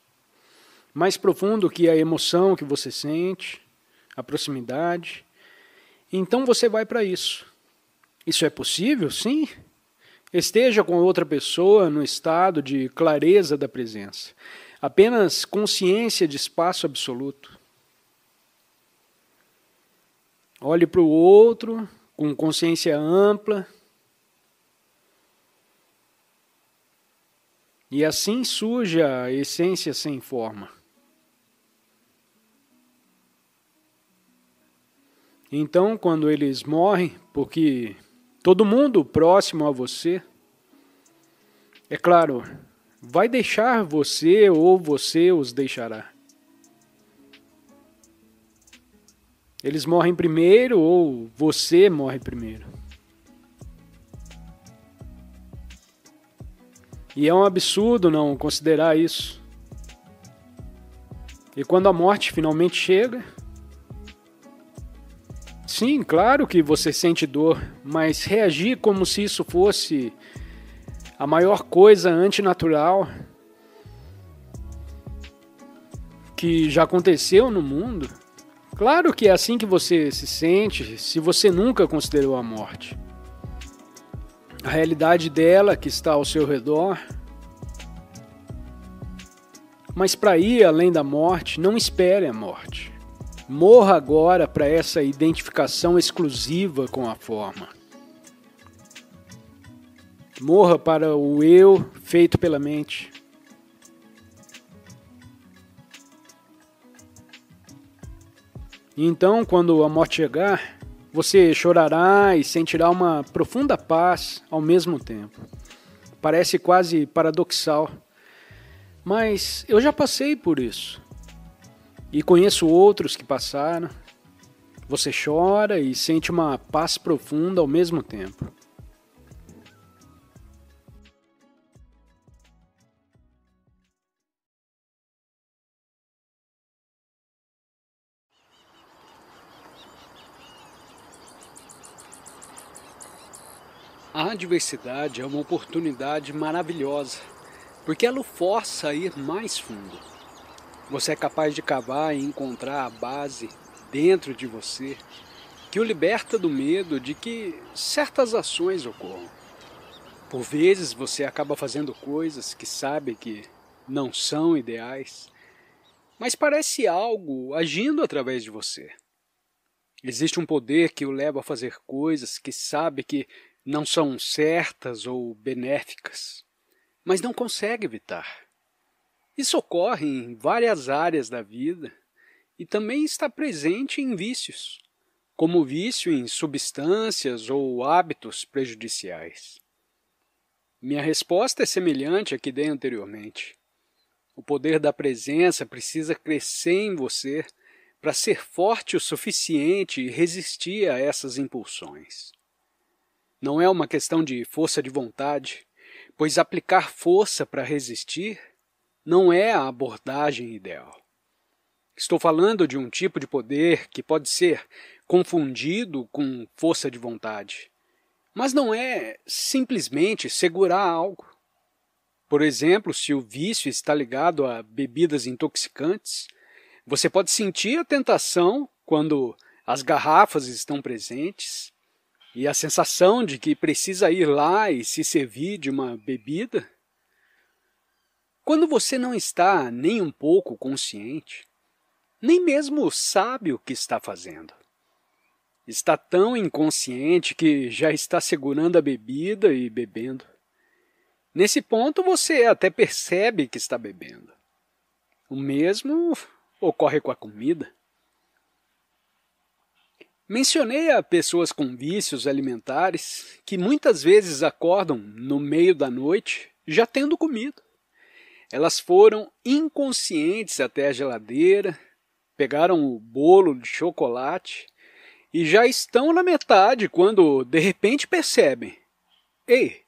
mais profundo que a emoção que você sente, a proximidade. Então você vai para isso. Isso é possível? Sim. Esteja com outra pessoa no estado de clareza da presença. Apenas consciência de espaço absoluto. Olhe para o outro com consciência ampla. E assim surge a essência sem forma. Então, quando eles morrem, porque todo mundo próximo a você, é claro, vai deixar você ou você os deixará. Eles morrem primeiro ou você morre primeiro. E é um absurdo não considerar isso. E quando a morte finalmente chega, sim, claro que você sente dor, mas reagir como se isso fosse a maior coisa antinatural que já aconteceu no mundo, claro que é assim que você se sente se você nunca considerou a morte. A realidade dela que está ao seu redor. Mas para ir além da morte, não espere a morte. Morra agora para essa identificação exclusiva com a forma. Morra para o eu feito pela mente. E então, quando a morte chegar, você chorará e sentirá uma profunda paz ao mesmo tempo. Parece quase paradoxal, mas eu já passei por isso. E conheço outros que passaram. Você chora e sente uma paz profunda ao mesmo tempo. A adversidade é uma oportunidade maravilhosa, porque ela o força a ir mais fundo. Você é capaz de cavar e encontrar a base dentro de você que o liberta do medo de que certas ações ocorram. Por vezes você acaba fazendo coisas que sabe que não são ideais, mas parece algo agindo através de você. Existe um poder que o leva a fazer coisas que sabe que não são certas ou benéficas, mas não consegue evitar. Isso ocorre em várias áreas da vida e também está presente em vícios, como o vício em substâncias ou hábitos prejudiciais. Minha resposta é semelhante à que dei anteriormente. O poder da presença precisa crescer em você para ser forte o suficiente e resistir a essas impulsões. Não é uma questão de força de vontade, pois aplicar força para resistir não é a abordagem ideal. Estou falando de um tipo de poder que pode ser confundido com força de vontade, mas não é simplesmente segurar algo. Por exemplo, se o vício está ligado a bebidas intoxicantes, você pode sentir a tentação quando as garrafas estão presentes e a sensação de que precisa ir lá e se servir de uma bebida. Quando você não está nem um pouco consciente, nem mesmo sabe o que está fazendo. Está tão inconsciente que já está segurando a bebida e bebendo. Nesse ponto você até percebe que está bebendo. O mesmo ocorre com a comida. Mencionei a pessoas com vícios alimentares que muitas vezes acordam no meio da noite já tendo comido. Elas foram inconscientes até a geladeira, pegaram o bolo de chocolate e já estão na metade quando de repente percebem: ei,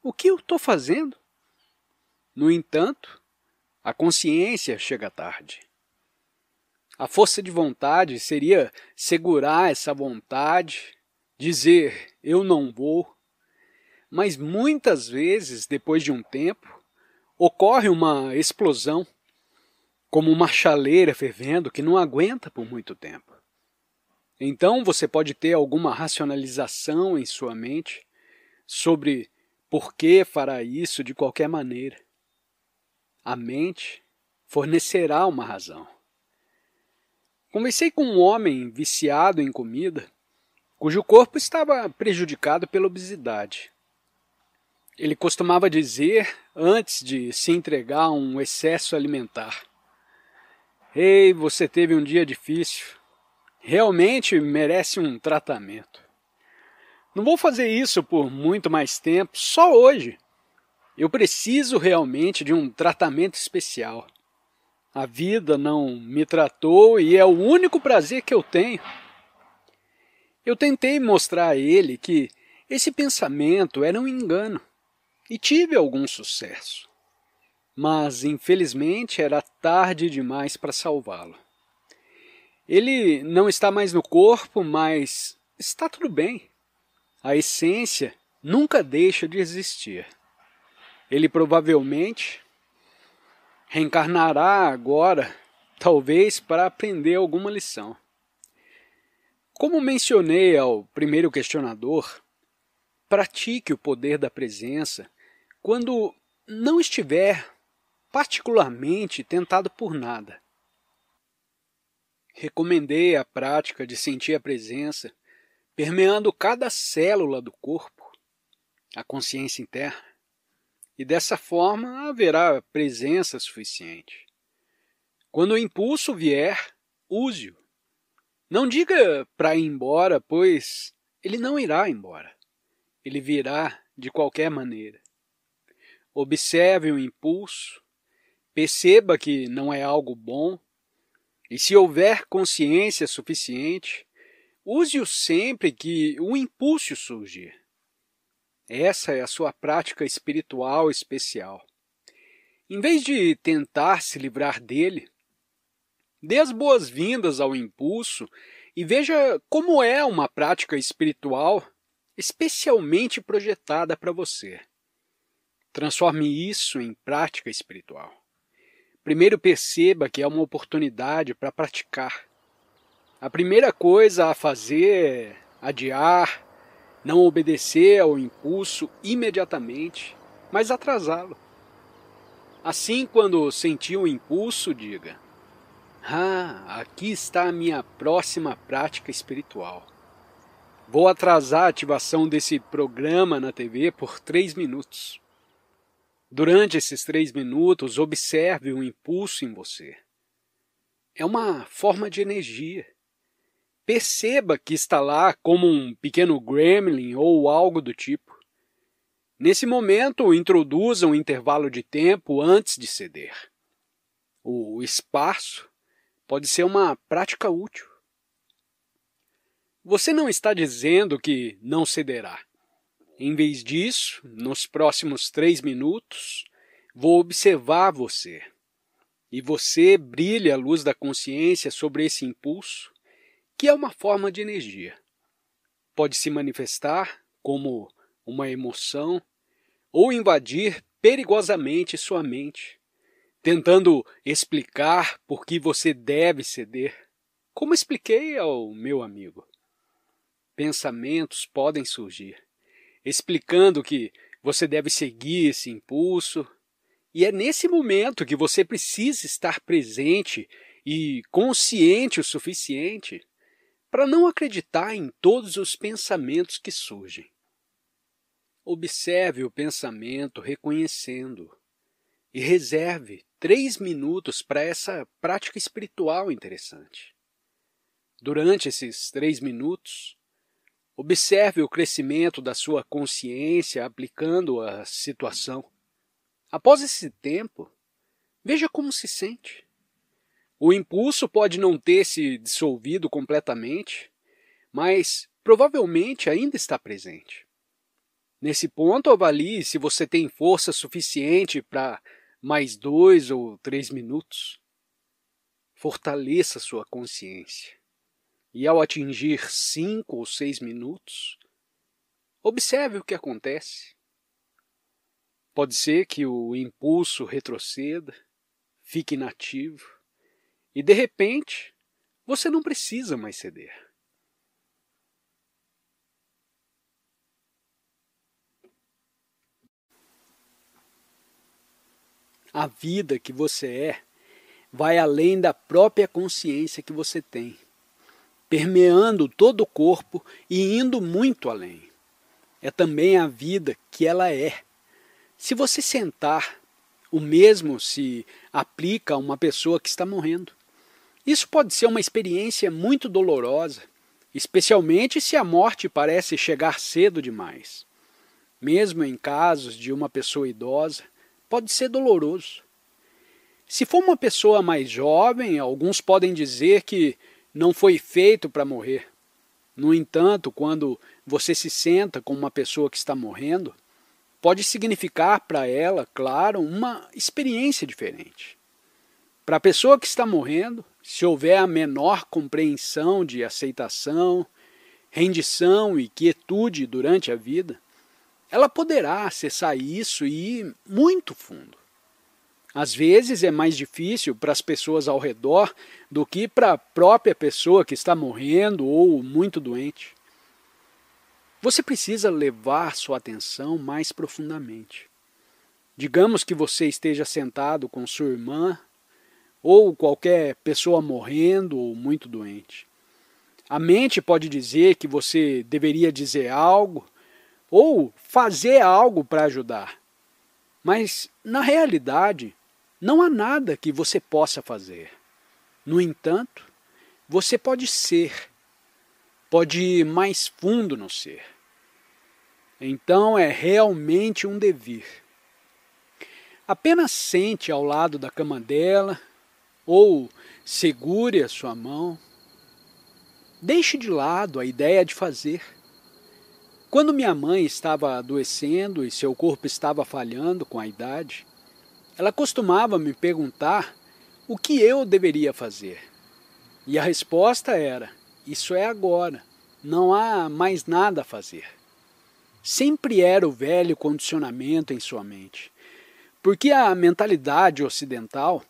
o que eu estou fazendo? No entanto, a consciência chega tarde. A força de vontade seria segurar essa vontade, dizer eu não vou, mas muitas vezes, depois de um tempo, ocorre uma explosão, como uma chaleira fervendo que não aguenta por muito tempo. Então você pode ter alguma racionalização em sua mente sobre por que fará isso de qualquer maneira. A mente fornecerá uma razão. Conversei com um homem viciado em comida, cujo corpo estava prejudicado pela obesidade. Ele costumava dizer, antes de se entregar a um excesso alimentar: ei, você teve um dia difícil. Realmente merece um tratamento. Não vou fazer isso por muito mais tempo, só hoje. Eu preciso realmente de um tratamento especial. A vida não me tratou e é o único prazer que eu tenho. Eu tentei mostrar a ele que esse pensamento era um engano e tive algum sucesso. Mas, infelizmente, era tarde demais para salvá-lo. Ele não está mais no corpo, mas está tudo bem. A essência nunca deixa de existir. Ele provavelmente reencarnará agora, talvez para aprender alguma lição. Como mencionei ao primeiro questionador, pratique o poder da presença quando não estiver particularmente tentado por nada. recomendei a prática de sentir a presença permeando cada célula do corpo, a consciência interna, e dessa forma haverá presença suficiente. Quando o impulso vier, use-o. Não diga para ir embora, pois ele não irá embora. Ele virá de qualquer maneira. Observe o impulso, perceba que não é algo bom, e se houver consciência suficiente, use-o sempre que o impulso surgir. Essa é a sua prática espiritual especial. Em vez de tentar se livrar dele, dê as boas-vindas ao impulso e veja como é uma prática espiritual especialmente projetada para você. Transforme isso em prática espiritual. Primeiro perceba que é uma oportunidade para praticar. A primeira coisa a fazer é adiar, não obedecer ao impulso imediatamente, mas atrasá-lo. Assim, quando sentir o impulso, diga: aqui está a minha próxima prática espiritual. Vou atrasar a ativação desse programa na TV por 3 minutos. Durante esses 3 minutos, observe o impulso em você. É uma forma de energia. Perceba que está lá como um pequeno gremlin ou algo do tipo. Nesse momento, introduza um intervalo de tempo antes de ceder. O espaço pode ser uma prática útil. Você não está dizendo que não cederá. Em vez disso, nos próximos 3 minutos, vou observar você. E você brilha a luz da consciência sobre esse impulso, que é uma forma de energia. Pode se manifestar como uma emoção ou invadir perigosamente sua mente, tentando explicar por que você deve ceder, como expliquei ao meu amigo. Pensamentos podem surgir, explicando que você deve seguir esse impulso, e é nesse momento que você precisa estar presente e consciente o suficiente para não acreditar em todos os pensamentos que surgem. Observe o pensamento reconhecendo e reserve 3 minutos para essa prática espiritual interessante. Durante esses 3 minutos, observe o crescimento da sua consciência aplicando a situação. Após esse tempo, veja como se sente. O impulso pode não ter se dissolvido completamente, mas provavelmente ainda está presente. Nesse ponto, avalie se você tem força suficiente para mais 2 ou 3 minutos. Fortaleça sua consciência. E ao atingir 5 ou 6 minutos, observe o que acontece. Pode ser que o impulso retroceda, fique inativo, e de repente, você não precisa mais ceder. A vida que você é vai além da própria consciência que você tem, permeando todo o corpo e indo muito além. É também a vida que ela é. Se você sentar, o mesmo se aplica a uma pessoa que está morrendo. Isso pode ser uma experiência muito dolorosa, especialmente se a morte parece chegar cedo demais. Mesmo em casos de uma pessoa idosa, pode ser doloroso. Se for uma pessoa mais jovem, alguns podem dizer que não foi feito para morrer. No entanto, quando você se senta com uma pessoa que está morrendo, pode significar para ela, claro, uma experiência diferente. Para a pessoa que está morrendo, se houver a menor compreensão de aceitação, rendição e quietude durante a vida, ela poderá acessar isso e ir muito fundo. Às vezes é mais difícil para as pessoas ao redor do que para a própria pessoa que está morrendo ou muito doente. Você precisa levar sua atenção mais profundamente. Digamos que você esteja sentado com sua irmã ou qualquer pessoa morrendo ou muito doente. A mente pode dizer que você deveria dizer algo ou fazer algo para ajudar. Mas, na realidade, não há nada que você possa fazer. No entanto, você pode ser, pode ir mais fundo no ser. Então é realmente um devir. Apenas sente ao lado da cama dela, ou segure a sua mão. Deixe de lado a ideia de fazer. Quando minha mãe estava adoecendo e seu corpo estava falhando com a idade, ela costumava me perguntar o que eu deveria fazer. E a resposta era: isso é agora, não há mais nada a fazer. Sempre era o velho condicionamento em sua mente, porque a mentalidade ocidental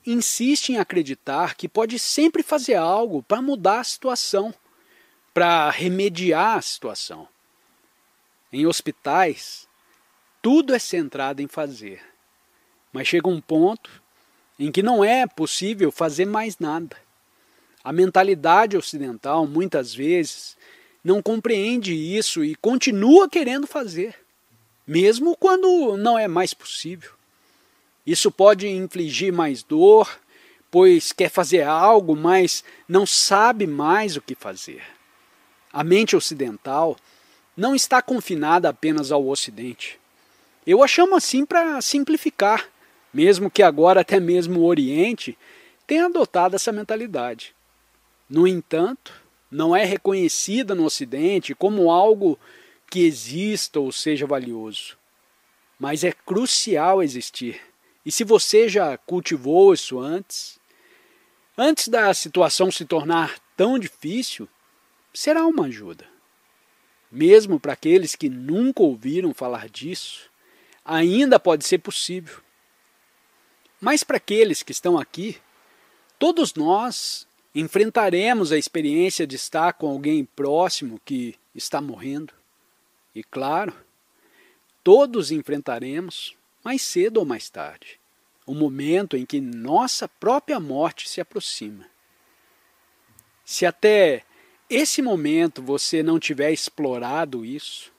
insiste em acreditar que pode sempre fazer algo para mudar a situação, para remediar a situação. Em hospitais, tudo é centrado em fazer, mas chega um ponto em que não é possível fazer mais nada. A mentalidade ocidental, muitas vezes, não compreende isso e continua querendo fazer, mesmo quando não é mais possível. Isso pode infligir mais dor, pois quer fazer algo, mas não sabe mais o que fazer. A mente ocidental não está confinada apenas ao Ocidente. Eu a chamo assim para simplificar, mesmo que agora até mesmo o Oriente tenha adotado essa mentalidade. No entanto, não é reconhecida no Ocidente como algo que exista ou seja valioso. Mas é crucial existir. E se você já cultivou isso antes da situação se tornar tão difícil, será uma ajuda. Mesmo para aqueles que nunca ouviram falar disso, ainda pode ser possível. Mas para aqueles que estão aqui, todos nós enfrentaremos a experiência de estar com alguém próximo que está morrendo. E claro, todos enfrentaremos, mais cedo ou mais tarde, o momento em que nossa própria morte se aproxima. Se até esse momento você não tiver explorado isso,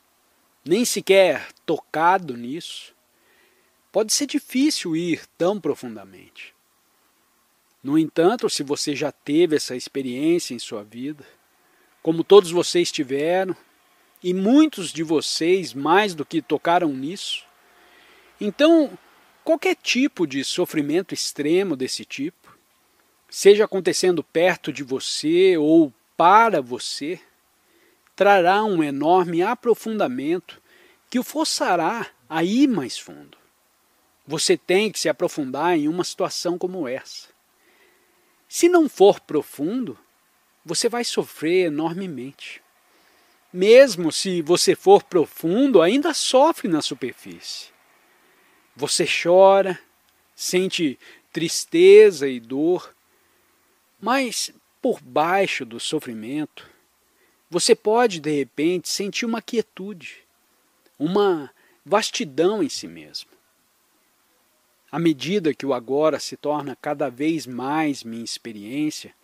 nem sequer tocado nisso, pode ser difícil ir tão profundamente. No entanto, se você já teve essa experiência em sua vida, como todos vocês tiveram, e muitos de vocês mais do que tocaram nisso, então qualquer tipo de sofrimento extremo desse tipo, seja acontecendo perto de você ou para você, trará um enorme aprofundamento que o forçará a ir mais fundo. Você tem que se aprofundar em uma situação como essa. Se não for profundo, você vai sofrer enormemente. Mesmo se você for profundo, ainda sofre na superfície. Você chora, sente tristeza e dor, mas por baixo do sofrimento, você pode de repente sentir uma quietude, uma vastidão em si mesmo. À medida que o agora se torna cada vez mais minha experiência,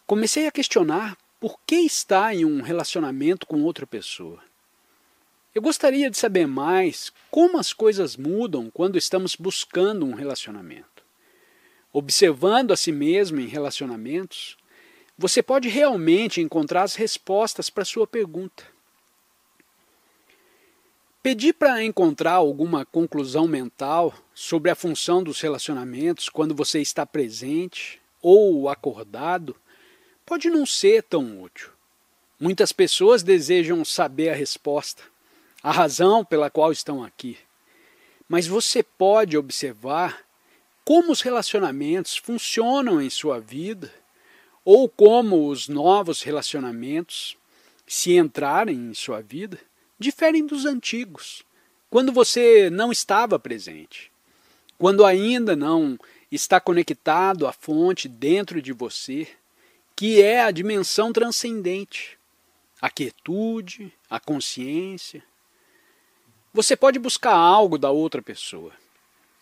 comecei a questionar por que estar em um relacionamento com outra pessoa. Eu gostaria de saber mais como as coisas mudam quando estamos buscando um relacionamento. Observando a si mesmo em relacionamentos, você pode realmente encontrar as respostas para a sua pergunta. Pedir para encontrar alguma conclusão mental sobre a função dos relacionamentos quando você está presente ou acordado pode não ser tão útil. Muitas pessoas desejam saber a resposta, a razão pela qual estão aqui. Mas você pode observar como os relacionamentos funcionam em sua vida ou como os novos relacionamentos, se entrarem em sua vida, diferem dos antigos, quando você não estava presente, quando ainda não está conectado à fonte dentro de você, que é a dimensão transcendente, a quietude, a consciência. Você pode buscar algo da outra pessoa,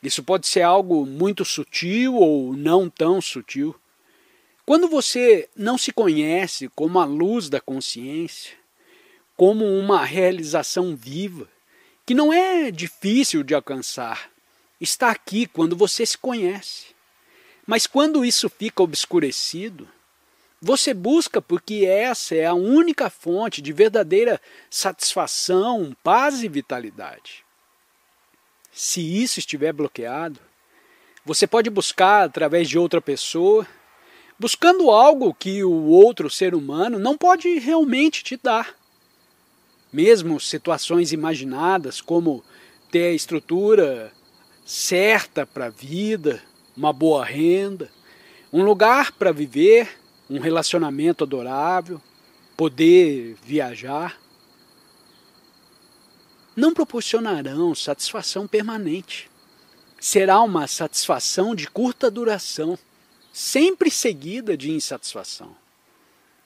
Isso pode ser algo muito sutil ou não tão sutil. Quando você não se conhece como a luz da consciência, como uma realização viva, que não é difícil de alcançar, está aqui quando você se conhece. Mas quando isso fica obscurecido, você busca porque essa é a única fonte de verdadeira satisfação, paz e vitalidade. Se isso estiver bloqueado, você pode buscar através de outra pessoa, buscando algo que o outro ser humano não pode realmente te dar. Mesmo situações imaginadas como ter a estrutura certa para a vida, uma boa renda, um lugar para viver, um relacionamento adorável, poder viajar, não proporcionarão satisfação permanente. Será uma satisfação de curta duração, sempre seguida de insatisfação.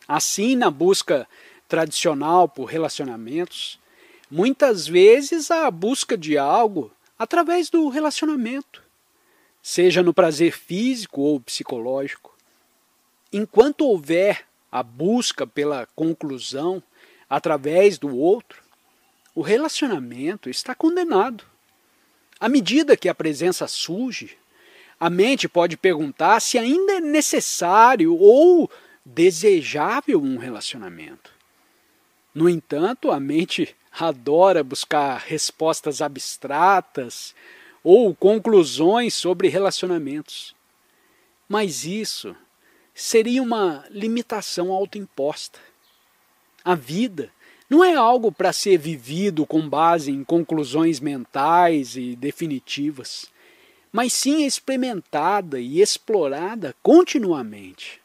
Assim, na busca tradicional por relacionamentos, muitas vezes a busca de algo através do relacionamento, seja no prazer físico ou psicológico. Enquanto houver a busca pela conclusão através do outro, o relacionamento está condenado. À medida que a presença surge, a mente pode perguntar se ainda é necessário ou desejável um relacionamento. No entanto, a mente adora buscar respostas abstratas ou conclusões sobre relacionamentos. Mas isso seria uma limitação autoimposta. A vida não é algo para ser vivido com base em conclusões mentais e definitivas, mas sim experimentada e explorada continuamente.